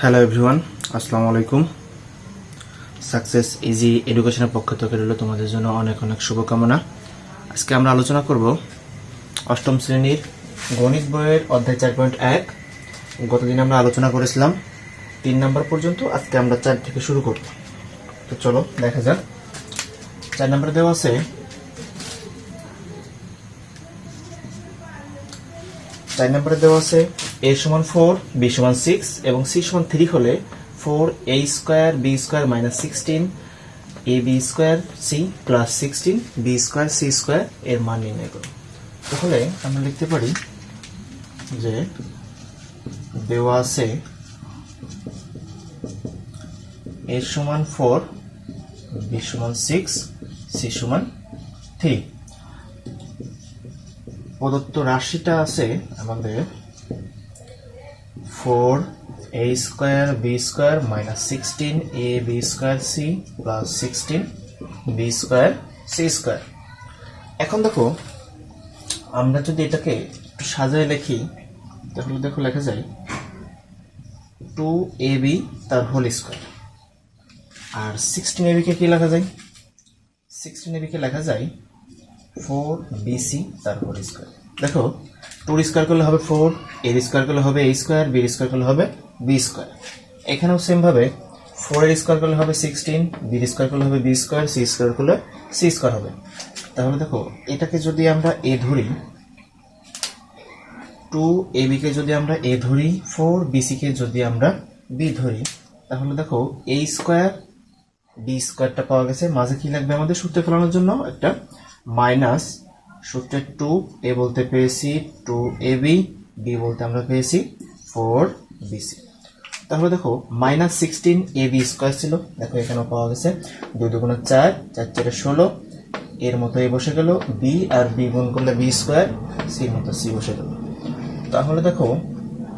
Hello everyone, আসসালামু আলাইকুম। Success easy এডুকেশনের পক্ষ থেকে রইল তোমাদের জন্য অনেক অনেক শুভকামনা। আজকে আমরা আলোচনা করব অষ্টম শ্রেণীর গণিত বইয়ের অধ্যায় 4.1। গতদিন আমরা আলোচনা করেছিলাম 3 নম্বর পর্যন্ত, আজকে আমরা 4 থেকে শুরু করব। তো চলো দেখা যাক। 4 নম্বরে দেওয়া আছে a সমান 4, b সমান 6 এবং c সমান 3 হলে 4a square b square minus 16 ab square c plus 16 b square c square এর মান নির্ণয় করো। তাহলে আমরা লিখতে পারি যে দেওয়া আছে a সমান 4, b সমান 6, c সমান 3। প্রদত্ত রাশিটা আছে আমাদের 4a square b square minus 16 ab square c plus 16 b square c square. এখন দেখো, আমরা যদি এটাকে একটু সাজায় লিখি তাহলে দেখো লেখা যায় 2ab তার হোল স্কয়ার। আর 16ab কে কি লেখা যায়? 16ab কে লেখা যায় 4bc তার হোল স্কয়ার। দেখো, 2 স্কয়ার করলে হবে 4, এর স্কয়ার করলে হবে a স্কয়ার, b স্কয়ার করলে হবে b স্কয়ার। এখানেও সেম ভাবে 4 এর স্কয়ার করলে হবে 16, b স্কয়ার করলে হবে b স্কয়ার, c স্কয়ার করলে c স্কয়ার হবে। তাহলে দেখো, এটাকে যদি আমরা a ধরি, 2ab কে যদি আমরা a ধরি, 4bc কে যদি আমরা b ধরি, তাহলে দেখো a স্কয়ার b স্কয়ারটা পাওয়া গেছে। মাঝে কি লাগবে আমাদের সূত্রে ফেলানোর জন্য? একটা মাইনাস। সূত্রে 2a বলতে পেয়েছি 2ab, b বলতে আমরা পেয়েছি 4bc। তাহলে দেখো মাইনাস 16ab স্কয়ার ছিল, দেখো এখানেও পাওয়া গেছে। 2 2 4, 4 4 16, এর মতো এ বসে গেল, b আর b গুণ করলে b স্কয়ার, c এর মতো c বসে গেল। তাহলে দেখো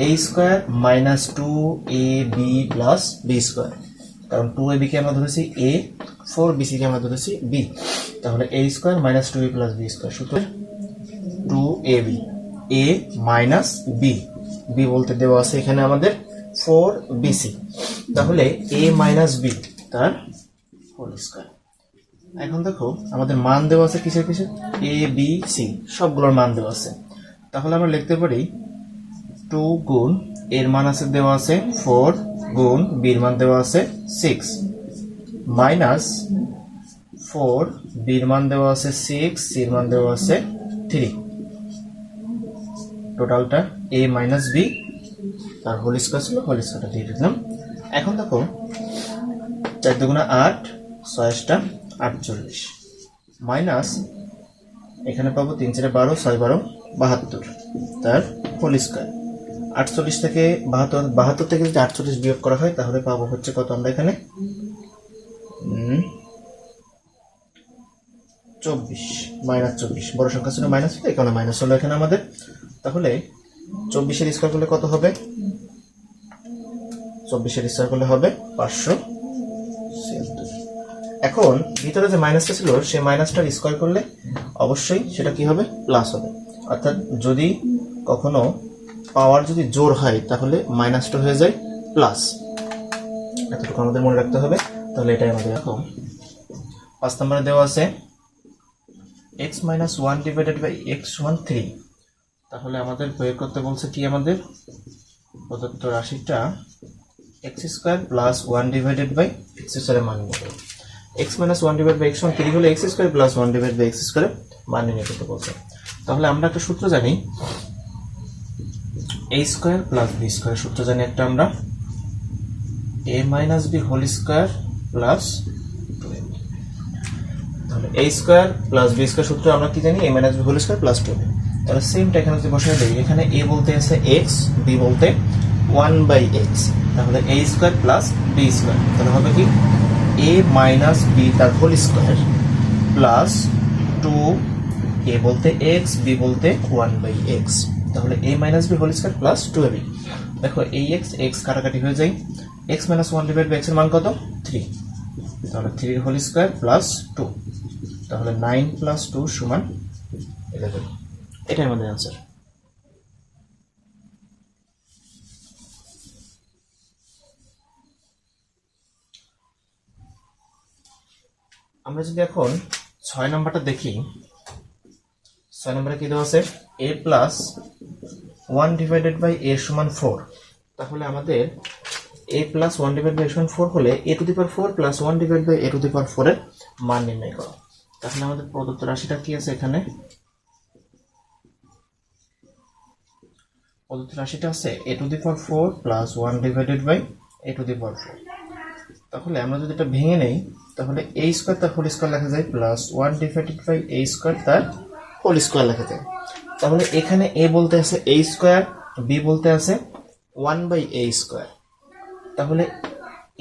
a square minus 2ab plus b square, কারণ 2ab কে আমরা ধরেছি a, 4bc কে আমরা ধরেছি b। তাহলে a square minus 2a plus b square, সূত্র 2ab, a minus b, b বলতে দেওয়া আছে এখানে আমাদের 4bc। তাহলে a মাইনাস b তার হোল স্কয়ার। এখন দেখো আমাদের মান দেওয়া আছে কিসের কিসের? a b c সবগুলোর মান দেওয়া আছে। তাহলে আমরা লিখতে পারি 2 গুণ এর মান আছে দেওয়া আছে 4 গুণ b এর মান দেওয়া আছে 6 মাইনাস 4 b এর মান দেওয়া আছে 6, c এর মান দেওয়া আছে 3। টোটালটা a মাইনাস b তার হোল স্কয়ার ছিল, হোল স্কয়ারটা দিয়ে দিলাম। এখন দেখো 4 2 8, 6 48 মাইনাস এখানে পাবো 3 4 12, 6 12 72 তার হোল স্কয়ার। 48 থেকে 72 থেকে যদি 48 বিয়োগ করা হয় তাহলে পাবো হচ্ছে কত? আমরা এখানে 24, মাইনাস 24। বড় সংখ্যা ছিল মাইনাস, এখানে মাইনাস হলো এখানে আমাদের। তাহলে 24 এর স্কয়ার করলে কত হবে? 24 এর স্কয়ার করলে হবে 576। এখন ভিতরে যে মাইনাসটা ছিল সেই মাইনাসটার স্কয়ার করলে অবশ্যই সেটা কি হবে? প্লাস হবে। অর্থাৎ যদি কখনো পাওয়ার যদি জোর হয় তাহলে মাইনাসটা হয়ে যায় প্লাস। এতটুকু আমাদের মনে রাখতে হবে। তাহলে এটাই আমাদের এখন 5 নম্বরে দেওয়া আছে x minus 1 divided by x সমান 3। তাহলে আমাদের প্রয়োগ করতে বলছে কি? আমাদের প্রদত্ত রাশিটা x square plus 1 divided by x স্কয়ারের মান নির্ণয় করো। x minus 1 divided by x সমান 3 হলে x square plus 1 divided by x স্কয়ারের মান নির্ণয় করতে বলছে। তাহলে আমরা একটা সূত্র জানি, a square plus b square সূত্র জানি একটা আমরা, a minus b whole square plus 2ab। তাহলে a square plus b square সূত্র আমরা কি জানি? a minus b whole square plus 2ab। তাহলে সেমটা এখানে যদি বসাই দেই, এখানে a বলতে আছে x, b বলতে 1/x। তাহলে a square plus b square, তাহলে হবে কি? a minus b তার হোল স্কয়ার প্লাস 2a বলতে x, b বলতে 1/x। তাহলে a minus b whole square plus 2ab। দেখো এই x কাটাকাটি হয়ে যায়, x minus 1 divided by x এর মান কত? 3। তাহলে 3 এর হোল স্কয়ার প্লাস 2, তাহলে 9 প্লাস 2 সমান 11। এটাই আমাদের आंसर। আমরা যদি এখন 6 নম্বরটা দেখি, 6 নম্বরে কি দেওয়া আছে, a plus 1 divided by a সমান 4। তাহলে আমাদের a plus 1 divide by a সমান 4 হলে a to the power 4 plus 1 divide by a to the power 4 এর মান নির্ণয় করো। তাহলে আমাদের প্রদত্ত রাশিটা কি আছে, এখানে প্রদত্ত রাশিটা আছে a to the power 4 plus 1 divided by a to the power 4। তাহলে আমরা যদি এটা ভেঙে নেই, তাহলে a স্কয়ার তার হোল স্কয়ার লেখা যায় plus 1 divided by a square তার হোল স্কয়ার লেখা যায়। তাহলে এখানে a বলতে আছে a স্কয়ার, b বলতে আছে 1 বাই a স্কয়ার। তাহলে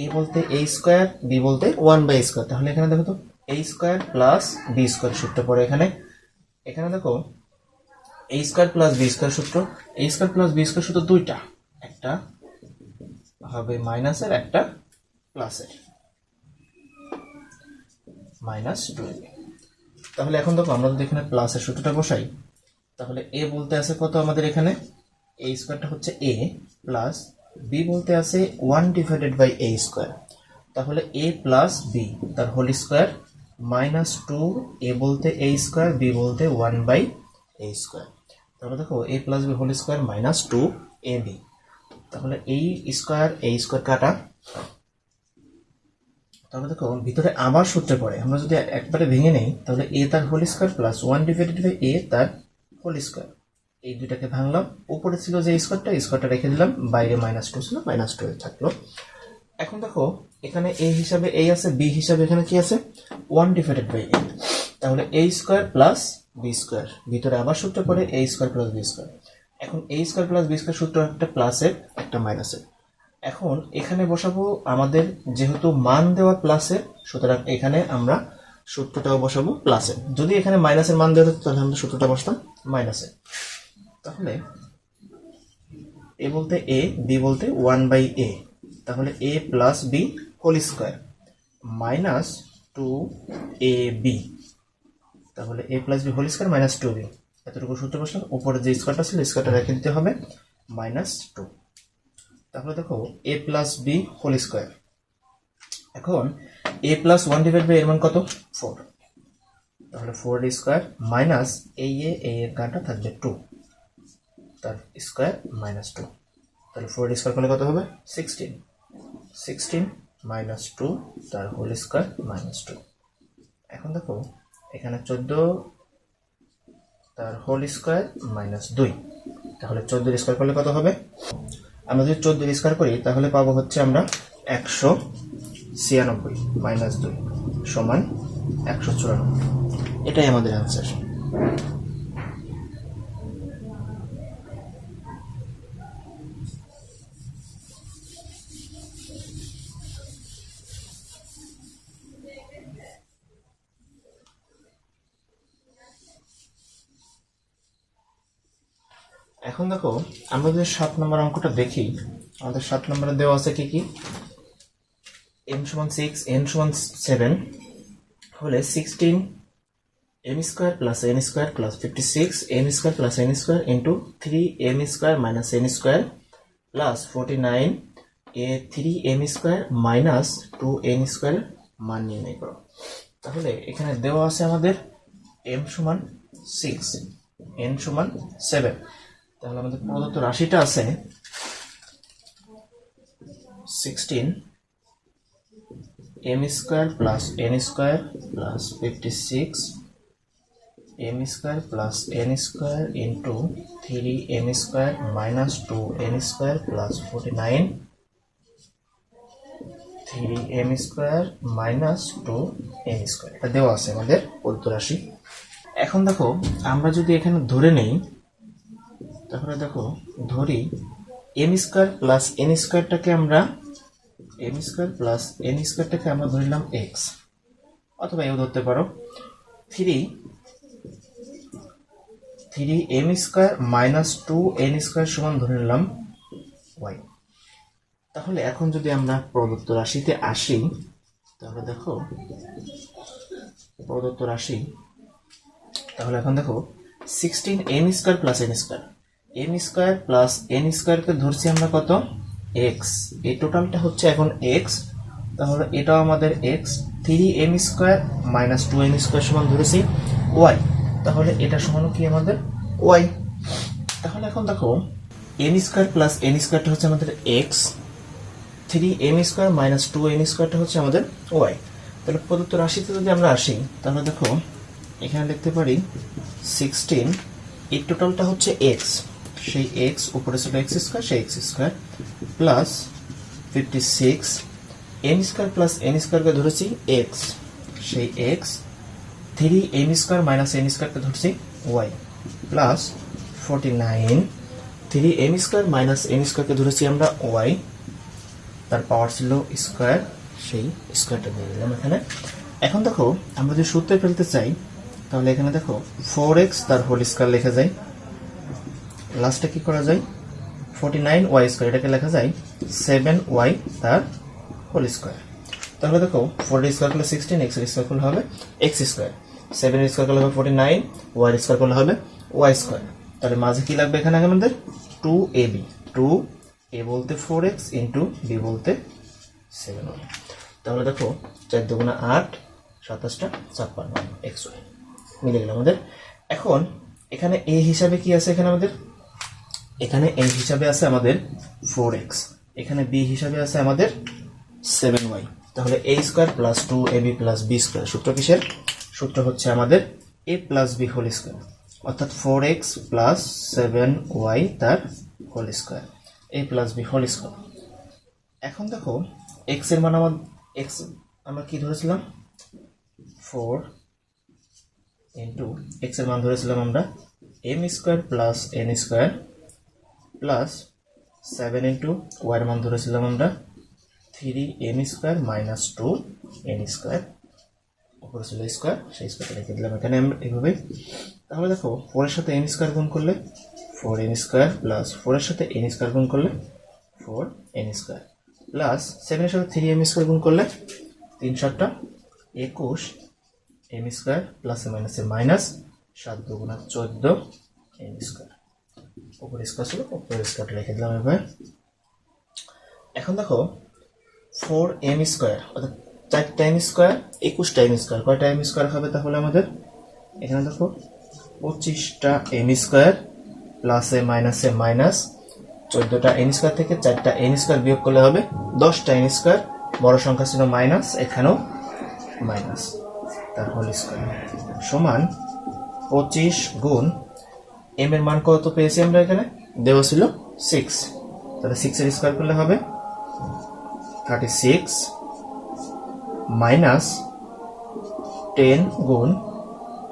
a বলতে a স্কয়ার, b বলতে 1 বাই a স্কয়ার। তাহলে এখানে দেখো তো a square plus b square সূত্র পড়ে এখানে। এখানে দেখো a square plus b square সূত্র, a square plus b square সূত্র দুইটা, একটা হবে মাইনাসের, একটা প্লাসের, মাইনাস 2ab। তাহলে এখন দেখো আমরা যদি এখানে প্লাসের সূত্রটা বসাই, তাহলে a বলতে আছে কত আমাদের এখানে, a স্কয়ারটা হচ্ছে a প্লাস b বলতে আছে 1 ডিভাইডেড বাই a স্কয়ার। তাহলে a প্লাস b তার হোল স্কয়ার মাইনাস 2, a বলতে a স্কয়ার, b বলতে 1 বাই a স্কয়ার। তাহলে দেখো a plus b whole square minus 2ab। তাহলে এই স্কয়ার এই স্কয়ার কাটা, তাহলে দেখো ভিতরে আবার সূত্রে পড়ে। আমরা যদি একবারে ভেঙে নেই, তাহলে a তার whole square plus 1 divided by a তার হোল স্কয়ার, এই দুইটাকে ভাঙলাম। উপরে ছিল যে স্কয়ারটা রেখে দিলাম, বাইরে মাইনাস 2 ছিল, মাইনাস 2 থাকলো। এখন দেখো এখানে a হিসাবে a আছে, b হিসাবে এখানে কি আছে 1 ডিভাইডেড বাই a। তাহলে a square plus b square, ভিতরে আবার সূত্র পড়ে a square plus b square. এখন a square plus b square সূত্র একটা প্লাসের একটা মাইনাসের। এখন এখানে বসাবো আমাদের যেহেতু মান দেওয়া প্লাসের, সুতরাং এখানে আমরা সূত্রটাও বসাবো প্লাসের। যদি এখানে মাইনাসের মান দেওয়া হতো তাহলে আমরা সূত্রটা বসতাম মাইনাসের। তাহলে a বলতে a, b বলতে 1 বাই a। তাহলে a plus b whole square minus 2ab। তাহলে a plus b whole square minus 2b, এতটুকু সূত্র বসলাম। উপরে যে স্কয়ারটা ছিল স্কয়ারটা রেখে দিতে হবে, মাইনাস 2। তাহলে দেখো a plus b whole square. এখন a প্লাস 1 ডিভাইড বাই এর মান কত 4। তাহলে 4 স্কয়ার মাইনাস a এর কাটা থাকবে 2 তার স্কয়ার মাইনাস 2। তাহলে 4 স্কয়ার করলে কত হবে 16 মাইনাস 2 তার হোল স্কয়ার মাইনাস 2। এখন দেখো এখানে 14 তার হোল স্কয়ার মাইনাস 2। তাহলে 14 স্কয়ার করলে কত হবে, আমরা যদি 14 স্কয়ার করি তাহলে পাবো হচ্ছে আমরা 196 মাইনাস 2 সমান 194। এটাই আমাদের অ্যান্সার। এখন দেখো আমরা যদি 7 নম্বর অঙ্কটা দেখি, আমাদের 7 নম্বরে দেওয়া আছে কি কি, m সমান 6 n সমান 7 হলে 16 m square plus n square plus 56 m square plus n square into 3 m square minus n square plus 49 a 3 m square minus 2 n square মান নির্ণয় করো। তাহলে এখানে দেওয়া আছে আমাদের m সমান 6 n সমান 7। তাহলে আমাদের প্রদত্ত রাশিটা আছে 16 m square plus n square plus 56 m square plus n square into 3 m square minus 2 n square plus 49 3 m square minus 2 n square. এটা দেওয়া আছে আমাদের প্রদত্ত রাশি। এখন দেখো আমরা যদি এখানে ধরে নেই, তাহলে দেখো ধরি m স্কয়ার প্লাস n স্কয়ারটাকে আমরা m স্কয়ার প্লাস n স্কয়ারটাকে আমরা ধরলাম x, অথবা এও ধরতে পারো 3 m square minus 2 n square সমান ধরে নিলাম y। তাহলে এখন যদি আমরা প্রদত্ত রাশিতে আসি, তাহলে দেখো প্রদত্ত রাশি, তাহলে এখন দেখো 16 m square plus n square, m square plus n স্কয়ারকে ধরছি আমরা কত x, এই টোটালটা হচ্ছে এখন x। তাহলে এটাও আমাদের x 3m² মাইনাস 2m² সমান ধরেছি y, তাহলে এটা সমান কি আমাদের y। তাহলে এখন দেখো m² প্লাস n² হচ্ছে আমাদের x, 3m² মাইনাস 2n² হচ্ছে আমাদের y। তাহলে প্রদত্ত রাশিতে যদি আমরা আসি তাহলে দেখো এখানে লিখতে পারি 16, এই টোটালটা হচ্ছে x, সেই x উপরে ছিল x² সেই x² plus 56, m² plus n² কে ধরেছি x, সেই x, 3m² মাইনাস n² কে ধরছি y plus 49, 3m² minus n² কে ধরেছি আমরা y, তার পাওয়ার ছিল স্কয়ার, সেই স্কয়ারটা দিয়ে দিলাম এখানে। এখন দেখো আমরা যদি সূত্রে ফেলতে চাই তাহলে এখানে দেখো 4x তার হোল স্কয়ার লেখা যায়, লাস্টে কি করা যায় 49y², এটাকে লেখা যায় 7y তার হোল স্কয়ার। তাহলে দেখো 4 করলে 16, x স্কয়ার করলে হবে x², 7 স্কয়ার করলে হবে 49, y স্কয়ার করলে হবে y²। তাহলে মাঝে কি লাগবে এখানে আমাদের 2ab, 2a বলতে 4x ইন্টু b বলতে 7y। তাহলে দেখো 4 দুগুণা 8, 27টা 56 xy মিলে গেল আমাদের। এখন এখানে a হিসাবে কি আছে এখানে আমাদের, এখানে a হিসাবে আছে আমাদের 4x, এখানে b হিসাবে আছে আমাদের 7y। তাহলে a² plus 2ab plus b², সূত্র কিসের, সূত্র হচ্ছে আমাদের a plus b whole square, অর্থাৎ 4x প্লাস 7y তার whole square, a plus b whole square. এখন দেখো x এর মান আমাদের x আমরা কি ধরেছিলাম 4 ইন্টু x এর মান ধরেছিলাম আমরা m² plus n² plus 7 into y এর মান ধরেছিলাম আমরা 3m² মাইনাস 2n², উপরে ছিল স্কয়ার, সেই স্কয়ারটা রেখে দিলাম এখানে আমরা এইভাবে। তাহলে দেখো 4 এর সাথে n² গুণ করলে 4n² প্লাস 4 এর সাথে n² গুণ করলে 4n² প্লাস 7 এর সাথে 3m² গুণ করলে 3 7টা 21 m² প্লাস মাইনাসে মাইনাস 7 দুগুণা 14m², উপরে স্কয়ার ছিল উপরে স্কয়ারটা রেখে দিলাম এভাবে। এখন দেখো 4m² অর্থাৎ 4টা m², 21টা m², কয়টা m² হবে তাহলে আমাদের এখানে দেখো 25টা m² প্লাসে মাইনাসে মাইনাস 14টা n² থেকে 4টা n² বিয়োগ করলে হবে 10টা n², বড় সংখ্যা ছিল মাইনাস, এখানেও মাইনাস তার হোল স্কয়ার সমান 25 গুণ m এর মান কত পেয়েছি আমরা এখানে দেওয়া ছিল 6, তাহলে 6 এর স্কয়ার করলে হবে 36 মাইনাস 10 গুণ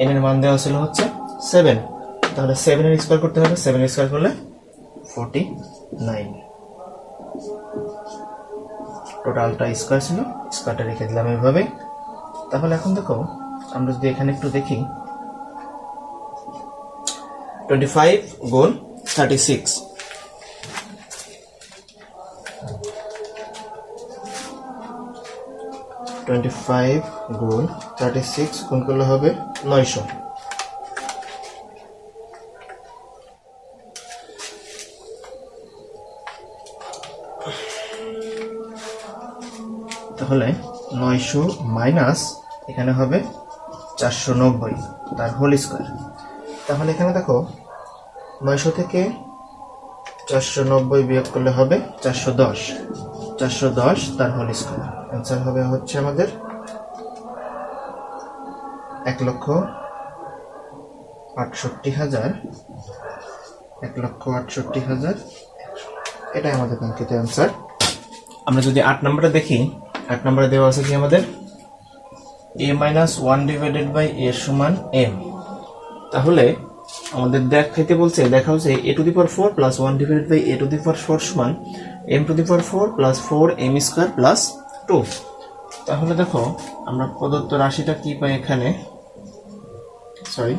n এর মান দেওয়া ছিল হচ্ছে 7, তাহলে 7 এর স্কয়ার করতে হবে, 7 এর স্কয়ার করলে 49, টোটালটা স্কয়ার ছিল, স্কয়ারটা রেখে দিলাম এইভাবে। তাহলে এখন দেখো আমরা যদি এখানে একটু দেখি 25 গুণ 36, 25 গুণ 36 গুণ করলে হবে 900, তাহলে 900 মাইনাস এখানে হবে 490 তার হোল স্কয়ার। তাহলে এখানে দেখো 900 থেকে 490 বিয়োগ করলে হবে 410, 410 তার হোল স্কয়ার। অ্যান্সার হবে হচ্ছে আমাদের 1,68,000, 1,68,000, এটাই আমাদের কাঙ্ক্ষিত অ্যান্সার। আমরা যদি 8 নম্বরে দেখি, 8 নম্বরে দেওয়া আছে কি আমাদের a-1 ডিভাইডেড বাই a সমান m। তাহলে আমাদের দেখাইতে বলছে, দেখা হচ্ছে a⁴ plus 1 divided by a⁴ সমান m⁴ প্লাস 4m² প্লাস 2। তাহলে দেখো আমরা প্রদত্ত রাশিটা কি পাই এখানে, সরি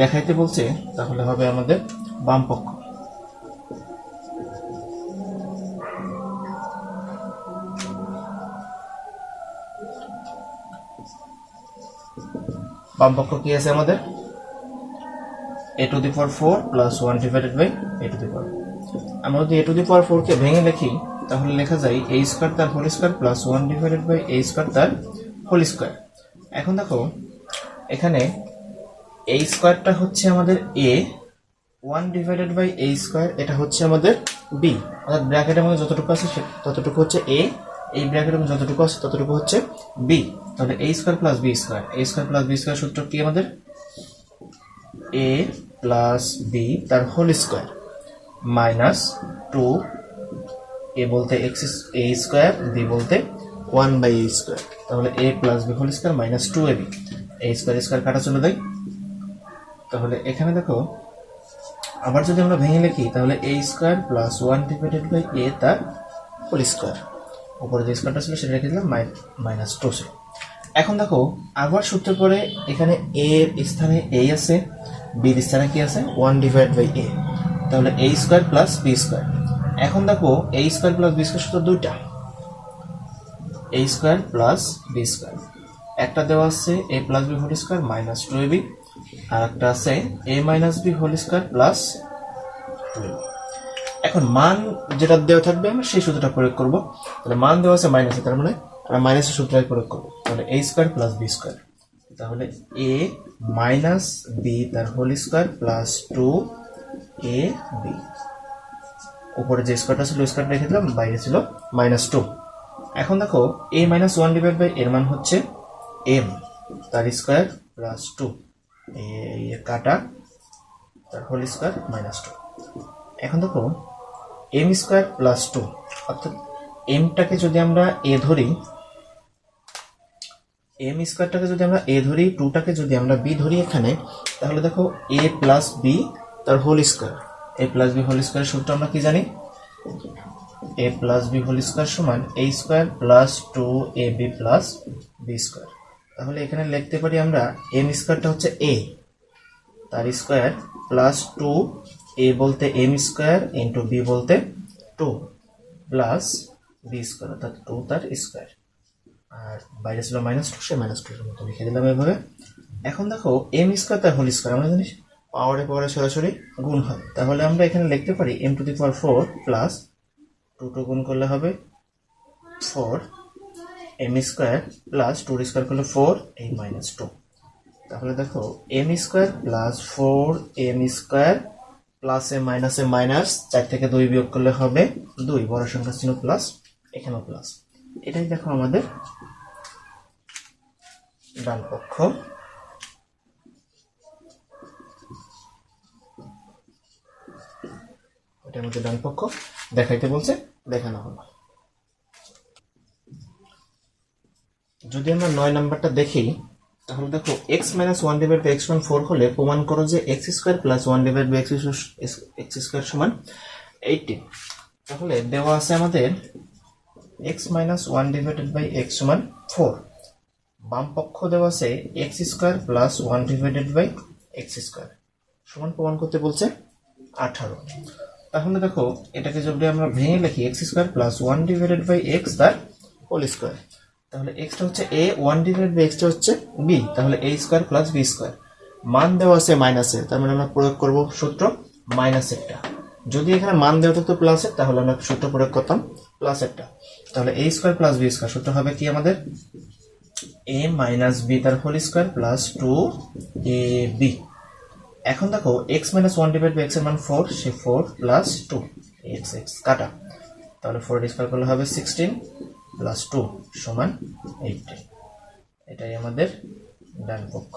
দেখাইতে বলছে, তাহলে হবে আমাদের বাম পক্ষ। বাম পক্ষ কি আছে আমাদের a⁴ plus 1 divided by a⁴। আমরা যদি a⁴ কে ভেঙে লিখি তাহলে লেখা যায় a স্কয়ার তার whole square plus 1 divided by a square তার হোল স্কয়ার। এখন দেখো এখানে a স্কয়ারটা হচ্ছে আমাদের a, 1 divided by a square এটা হচ্ছে আমাদের b, অর্থাৎ ব্র্যাকেটের মধ্যে যতটুকু আছে ততটুকু হচ্ছে a, এই ব্র্যাকেটের মধ্যে যতটুকু আছে ততটুকু হচ্ছে b। তাহলে a square plus b square, a square plus b square সূত্র কি আমাদের a প্লাস b তার হোল স্কয়ার মাইনাস 2 a বলতে a স্কয়ার, b বলতে 1 বাই a স্কয়ার। তাহলে a plus b whole square minus 2ab, a square square কাটা চলে যায়। তাহলে এখানে দেখো আবার যদি আমরা ভেঙে লিখি তাহলে a square plus 1 divided by a তার হোল স্কয়ার, উপরে যে স্কয়ারটা ছিল সেটা রেখে দিলাম মাইনাস 2 ছিল। এখন দেখো আবার সূত্র পরে এখানে a এর স্থানে a আছে, b এর স্থানে কি আছে 1 ডিভাইড বাই a, তাহলে a square plus b square. এখন দেখো a square plus b square সূত্র দুইটা, a square plus b square, একটা দেওয়া আছে a plus b whole square minus 2ab, আর একটা আছে a minus b whole square plus 2ab। এখন মান যেটা দেওয়া থাকবে আমরা সেই সূত্রটা প্রয়োগ করব। তাহলে মান দেওয়া আছে মাইনাসে, তার মানে আমরা মাইনাসের সূত্রটাই প্রয়োগ করব। তাহলে a square plus b square, তাহলে a মাইনাস b তার হোল স্কয়ার প্লাস 2ab, উপরে যে স্কয়ারটা ছিল স্কয়ারটা রেখে দিলাম, বাইরে ছিল মাইনাস 2। এখন দেখো a মাইনাস 1 ডিভাইড বাই এর মান হচ্ছে m তার স্কয়ার প্লাস 2, এই কাটা তার হোল স্কয়ার মাইনাস 2। এখন দেখো m স্কয়ার প্লাস 2, অর্থাৎ mটাকে যদি আমরা a ধরি, m স্কয়ারটাকে যদি আমরা a ধরি, 2টাকে যদি আমরা b ধরি এখানে, তাহলে দেখো a প্লাস b তার whole square, a plus b whole square সূত্র আমরা কি জানি, a plus b whole square সমান a square plus 2ab plus b square. তাহলে এখানে লিখতে পারি আমরা m স্কয়ারটা হচ্ছে a তার স্কয়ার প্লাস 2, a বলতে m স্কয়ার ইন্টু b বলতে 2 প্লাস b স্কয়ার, অর্থাৎ 2 তার স্কয়ার, আর বাইরে ছিল মাইনাস 2, সে মাইনাস 2 এর মতো লিখে দিলাম এভাবে। এখন দেখো m স্কয়ার তার হোল স্কয়ার, আমরা জানি পাওয়ারে সরাসরি গুণ হয়, তাহলে আমরা এখানে লিখতে পারি m to the power 4 plus 2 গুণ করলে হবে 4 m স্কয়ার প্লাস 2 স্কয়ার করলে 4 এই মাইনাস 2। তাহলে দেখো m square plus 4m square plus এ মাইনাস 4 থেকে 2 বিয়োগ করলে হবে 2, বড় সংখ্যা চিহ্ন প্লাস, এখানেও প্লাস। এটাই দেখো আমাদের ডান পক্ষ। এটা আমাদের ডান পক্ষ দেখাইতে বলছে, দেখানো হলো। যদি আমরা 9 নাম্বারটা দেখি তাহলে দেখো x minus 1 divide by x সমান 4 হলে প্রমাণ করো যে x square plus 1 divide by x square সমান 18। তাহলে দেওয়া আছে আমাদের x minus 1 divided by x সমান 4, বাম পক্ষ দেওয়া আছে x square plus 1 divided by x square সমান প্রমাণ করতে বলছে 18। তাহলে দেখো এটাকে যদি আমরা ভেঙে লিখি x square plus 1 divided by x তার হোল স্কয়ার, তাহলে x টা হচ্ছে a, 1 ডিভাইডেড বাই x টা হচ্ছে b, তাহলে a square plus b square. মান দেওয়া আছে মাইনাসে, তার মানে আমরা প্রয়োগ করব সূত্র মাইনাসেরটা। যদি এখানে মান দেওয়া থাকতো প্লাসের, তাহলে আমরা সূত্র প্রয়োগ করতাম প্লাসেরটা। তাহলে a square plus b square সূত্র হবে কি আমাদের a মাইনাস b তার হোল স্কয়ার প্লাস 2ab। এখন দেখো x minus 1 divide by x এর মান 4, সে 4 প্লাস 2 x কাটা, তাহলে 4 স্কয়ার করলে হবে 16 প্লাস 2 সমান 18। এটাই আমাদের ডান পক্ষ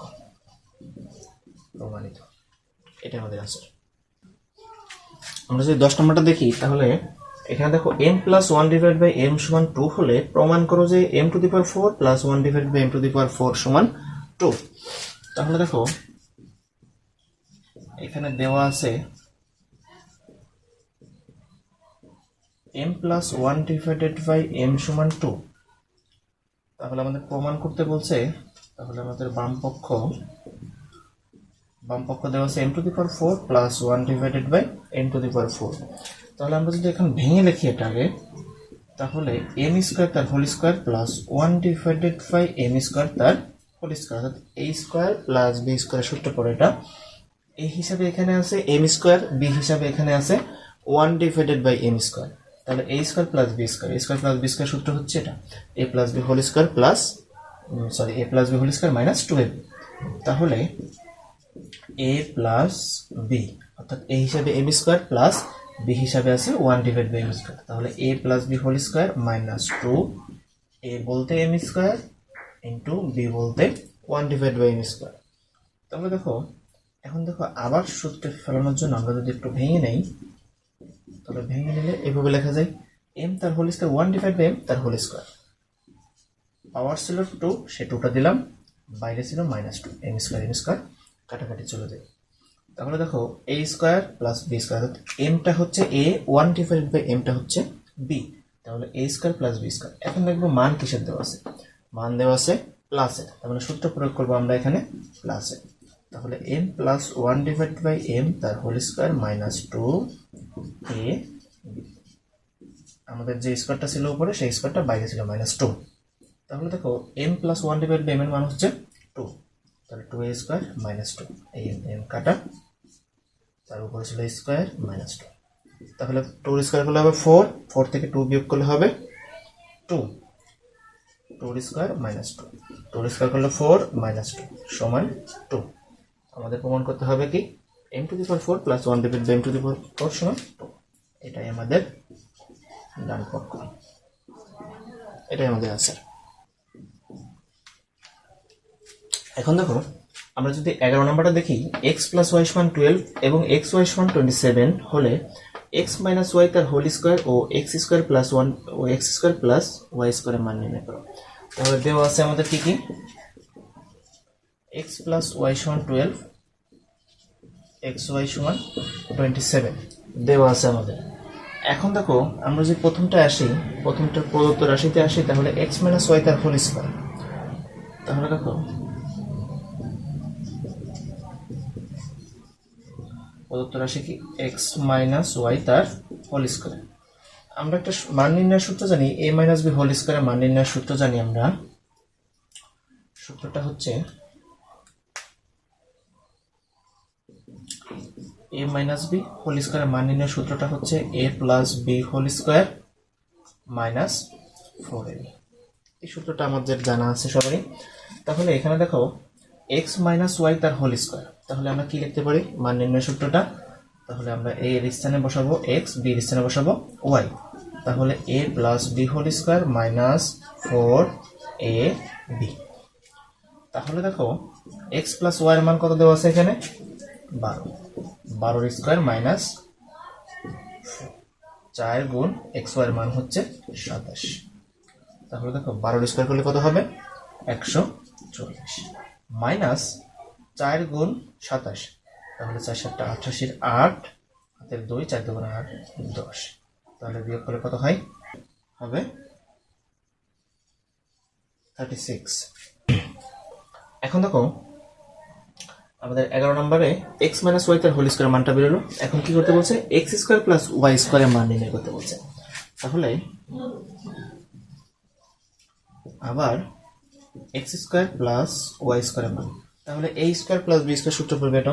প্রমাণিত, এটা আমাদের आंसर। আমরা যদি 10 নম্বরটা দেখি তাহলে এখানে দেখো m plus 1 divide by m সমান 2 হলে প্রমাণ করো যে m to the power 4 plus 1 divide by m to the power 4 সমান 2। তাহলে দেখো এখানে দেওয়া আছে m plus 1 divided by m সমান 2, তাহলে আমাদের প্রমাণ করতে বলছে, তাহলে আমাদের বাম পক্ষ দেওয়া আছে m to the power 4 plus 1 divided by m to the power 4। তাহলে আমরা যদি এখন ভেঙে লিখি এটাকে, তাহলে m স্কয়ার তার whole square plus 1 divided by m square তার হোল স্কয়ার, অর্থাৎ a square plus b square সূত্র পড়ে এটা a হিসাবে এখানে আছে m স্কয়ার, b হিসাবে এখানে আছে 1 ডিভাইডেড বাই m স্কয়ার। তাহলে a square plus b square, a square plus b square সূত্র হচ্ছে এটা, a plus b whole square plus a plus b whole square minus 2ab। তাহলে এ প্লাস বি অর্থাৎ a হিসাবে a b square plus b হিসাবে আছে 1/m square. তাহলে a plus b whole square minus 2, a বলতে m square into B বলতে 1/m square. তাহলে দেখো এখন দেখো আবার সূত্রে ফেলানোর জন্য আমরা যদি একটু ভেঙে নেই, তাহলে ভেঙে নিলে এভাবে লেখা যায় এম তার হোল স্কোয়ার 1/m তার হোল স্কোয়ার। পাওয়ার ছিল 2, সে 2টা দিলাম, বাইরে ছিল -2, এম স্কোয়ার কাটাকাটি চলে যায়। তাহলে দেখো a square plus b square, এমটা হচ্ছে এ, 1/mটা হচ্ছে বি, তাহলে a square plus b square. এখন দেখবো মান কিসের দেওয়া আছে, মান দেওয়া আছে প্লাসের, তাহলে সূত্র প্রয়োগ করবো আমরা এখানে প্লাসের। তাহলে এম প্লাস 1/m তার whole square minus 2 A B. আমাদের যে স্কোয়ারটা ছিল উপরে সেই স্কোয়ারটা বাইরে ছিল -2। তাহলে দেখো এম প্লাস 1/m এর মান হচ্ছে 2, তাহলে 2a স্কোয়ার মাইনাস 2, এই এম কাটা, তার উপরে ছিল স্কোয়ার -2। তাহলে 2 স্কোয়ার করলে হবে 4, 4 থেকে 2 বিয়োগ করলে হবে 2, 2 স্কোয়ার -2, 2 স্কোয়ার করলে 4 -2 সমান 2। আমাদের প্রমাণ করতে হবে কি m⁴ প্লাস 1/m⁴ সমান 2। এটাই আমাদের ডান পক্ষ, এটাই আমাদের আনসার। এখন দেখো আমরা যদি 11 নম্বরটা দেখি, x প্লাস ওয়াই সমান 12 এবং এক্স ওয়াই সমান 27 হলে এক্স মাইনাস ওয়াই তার হোল স্কোয়ার ও এক্স স্কোয়ার প্লাস 1 ও এক্স স্কোয়ার প্লাস ওয়াই স্কোয়ারের মান নির্ণয় করো। তাহলে দেওয়া আছে আমাদের কি কি, এক্স প্লাস ওয়াই সমান 12, এক্স ওয়াই সমান 27 দেওয়া আছে আমাদের। এখন দেখো আমরা যদি প্রথমটা প্রদত্ত রাশিতে আসি, তাহলে এক্স মাইনাস ওয়াই তার হোল স্কোয়ার। তাহলে দেখো প্রদত্ত রাশি কি এক্স মাইনাস ওয়াই তার হোল স্কোয়ার। আমরা একটা মান নির্ণয়ের সূত্র জানি, এ মাইনাস বি হোল স্কোয়ারের মান নির্ণয়ের সূত্র জানি আমরা। সূত্রটা হচ্ছে এ মাইনাস বি হোল স্কোয়ারের মান নির্ণয়ের সূত্রটা হচ্ছে a plus b whole square minus 4ab। এই সূত্রটা আমাদের জানা আছে সবারই। তাহলে এখানে দেখো এক্স মাইনাস ওয়াই তার হোল স্কোয়ার, তাহলে আমরা কি লিখতে পারি মান নির্ণয়ের সূত্রটা, তাহলে আমরা এ এর স্থানে বসাবো এক্স, বি এর স্থানে বসাবো ওয়াই। তাহলে a plus b whole square minus 4ab। তাহলে দেখো এক্স প্লাস ওয়াই এর মান কত দেওয়া আছে এখানে 12, 12 স্কোয়ার মাইনাস 4 গুণ এক্স ওয়াই এর মান হচ্ছে 27। তাহলে দেখো 12 স্কোয়ার করলে কত হবে 140 মাইনাস 4 গুণ 27, তাহলে 4 7 88, 8 হাতের 2, 4 2 8 10। তাহলে বিয়োগ করলে কত হয়, হবে 36। এখন দেখো আমাদের 11 নম্বরে এক্স মাইনাস ওয়াই তার হোল স্কোয়ার মানটা বেরোলো। এখন কি করতে বলছে, এক্স স্কোয়ার প্লাস ওয়াই স্কোয়ারের মান নির্ণয় করতে বলছে। তাহলে আবার এক্স স্কোয়ার প্লাস ওয়াই স্কোয়ারের মান, তাহলে a square plus b square সূত্র পড়বে এটা।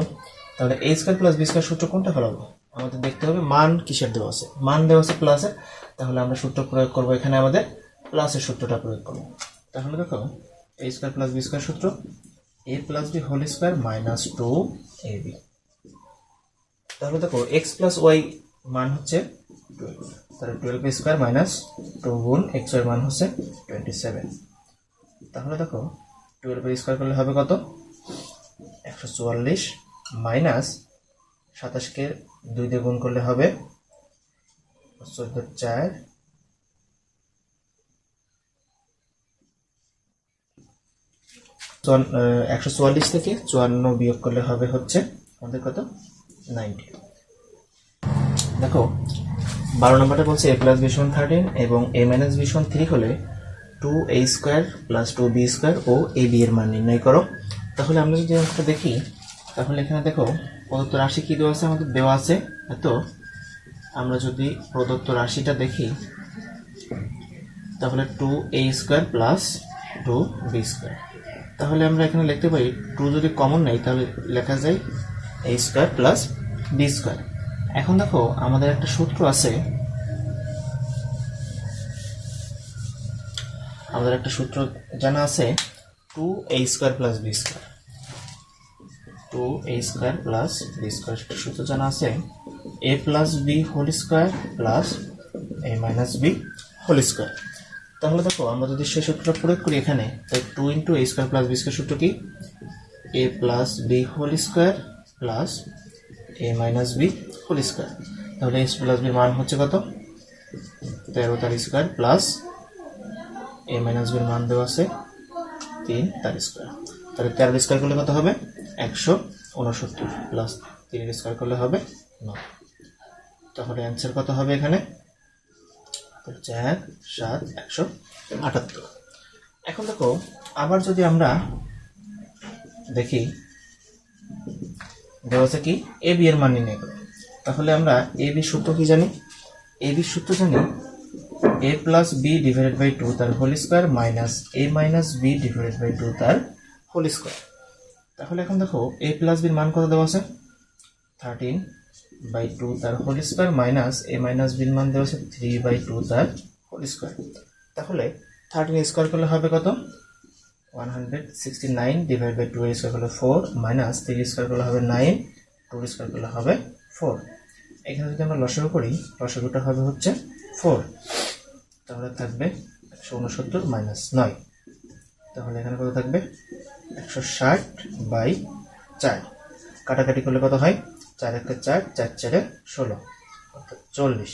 তাহলে a square plus b square সূত্র কোনটা ফেলাবো, আমাদের দেখতে হবে মান কিসের দেওয়া আছে, মান দেওয়া আছে প্লাসের। তাহলে আমরা সূত্র প্রয়োগ করবো, এখানে আমাদের প্লাসের সূত্রটা প্রয়োগ করবো। তাহলে দেখো a square plus b square সূত্র a plus b whole square minus 2ab। তাহলে দেখো এক্স প্লাস ওয়াই মান হচ্ছে 12, তাহলে 12 স্কোয়ার মাইনাস 2 গুণ এক্স ওয়াই মান হচ্ছে 27। তাহলে দেখো 12 স্কোয়ার করলে হবে কত 144 মাইনাস 27কে 2 দিয়ে গুণ করলে হবে 14 4, 144 থেকে 54 বিয়োগ করলে হবে হচ্ছে আমাদের কত 90। দেখো 12 নম্বরটা বলছে এ প্লাস বি সমান 13 এবং এ মাইনাস বি সমান 3 হলে 2a square plus 2b square ও এ বি এর মান নির্ণয় করো। তাহলে আমরা যদি অঙ্কটা দেখি, তাহলে এখানে দেখো প্রদত্ত রাশি কি দেওয়া আছে, আমাদের দেওয়া আছে এত। আমরা যদি প্রদত্ত রাশিটা দেখি, তাহলে 2a square plus 2b square. তাহলে আমরা এখানে লিখতে পারি 2 যদি কমন নেই তাহলে লেখা যায় a square plus b square. এখন দেখো আমাদের একটা সূত্র আছে, আমাদের একটা সূত্র জানা আছে 2a² plus b²। 2a² plus b² সূত্র জানা আছে a plus b whole square plus a minus b whole square. তাহলে দেখো আমরা যদি সেই সূত্রটা প্রয়োগ করি এখানে, তাই 2 × a² প্লাস b² সূত্র কি a plus b whole square plus a minus b whole square. তাহলে a প্লাস b মান হচ্ছে কত 13 তার square plus a minus b মান দেওয়া আছে 3 তার স্কোয়ার। তাহলে 13 স্কোয়ার করলে কত হবে 169 প্লাস 3 স্কোয়ার করলে হবে 9। তাহলে অ্যান্সার কত হবে এখানে 4 7 178। এখন দেখো আবার যদি আমরা দেখি দেওয়া আছে কি এ বি এর মান নির্ণয় করো, তাহলে আমরা এ বি সূত্র কি জানি, এ বি সূত্র জানি a plus B divided by 2 তার whole square minus a minus B divided by 2 তার হোল স্কোয়ার। তাহলে এখন দেখো a প্লাস বির মান কত দেওয়া আছে 13/2 তার whole square minus a minus বির মান দেওয়া আছে 3/2 তার হোল স্কোয়ার। তাহলে 13 স্কোয়ার করলে হবে কত 169 ডিভাইড বাই 2 স্কোয়ার করলে 4 মাইনাস 3 স্কোয়ার করলে হবে 9, 2 স্কোয়ার করলে হবে 4। এখানে যদি আমরা লসাগু করি লসাগুটা হবে হচ্ছে 4, তাহলে থাকবে 169 মাইনাস 9। তাহলে এখানে কত থাকবে 160/4। কাটাকাটি করলে কত হয় 4 × 1 = 4, 4 × 4 = 16 অর্থাৎ 40।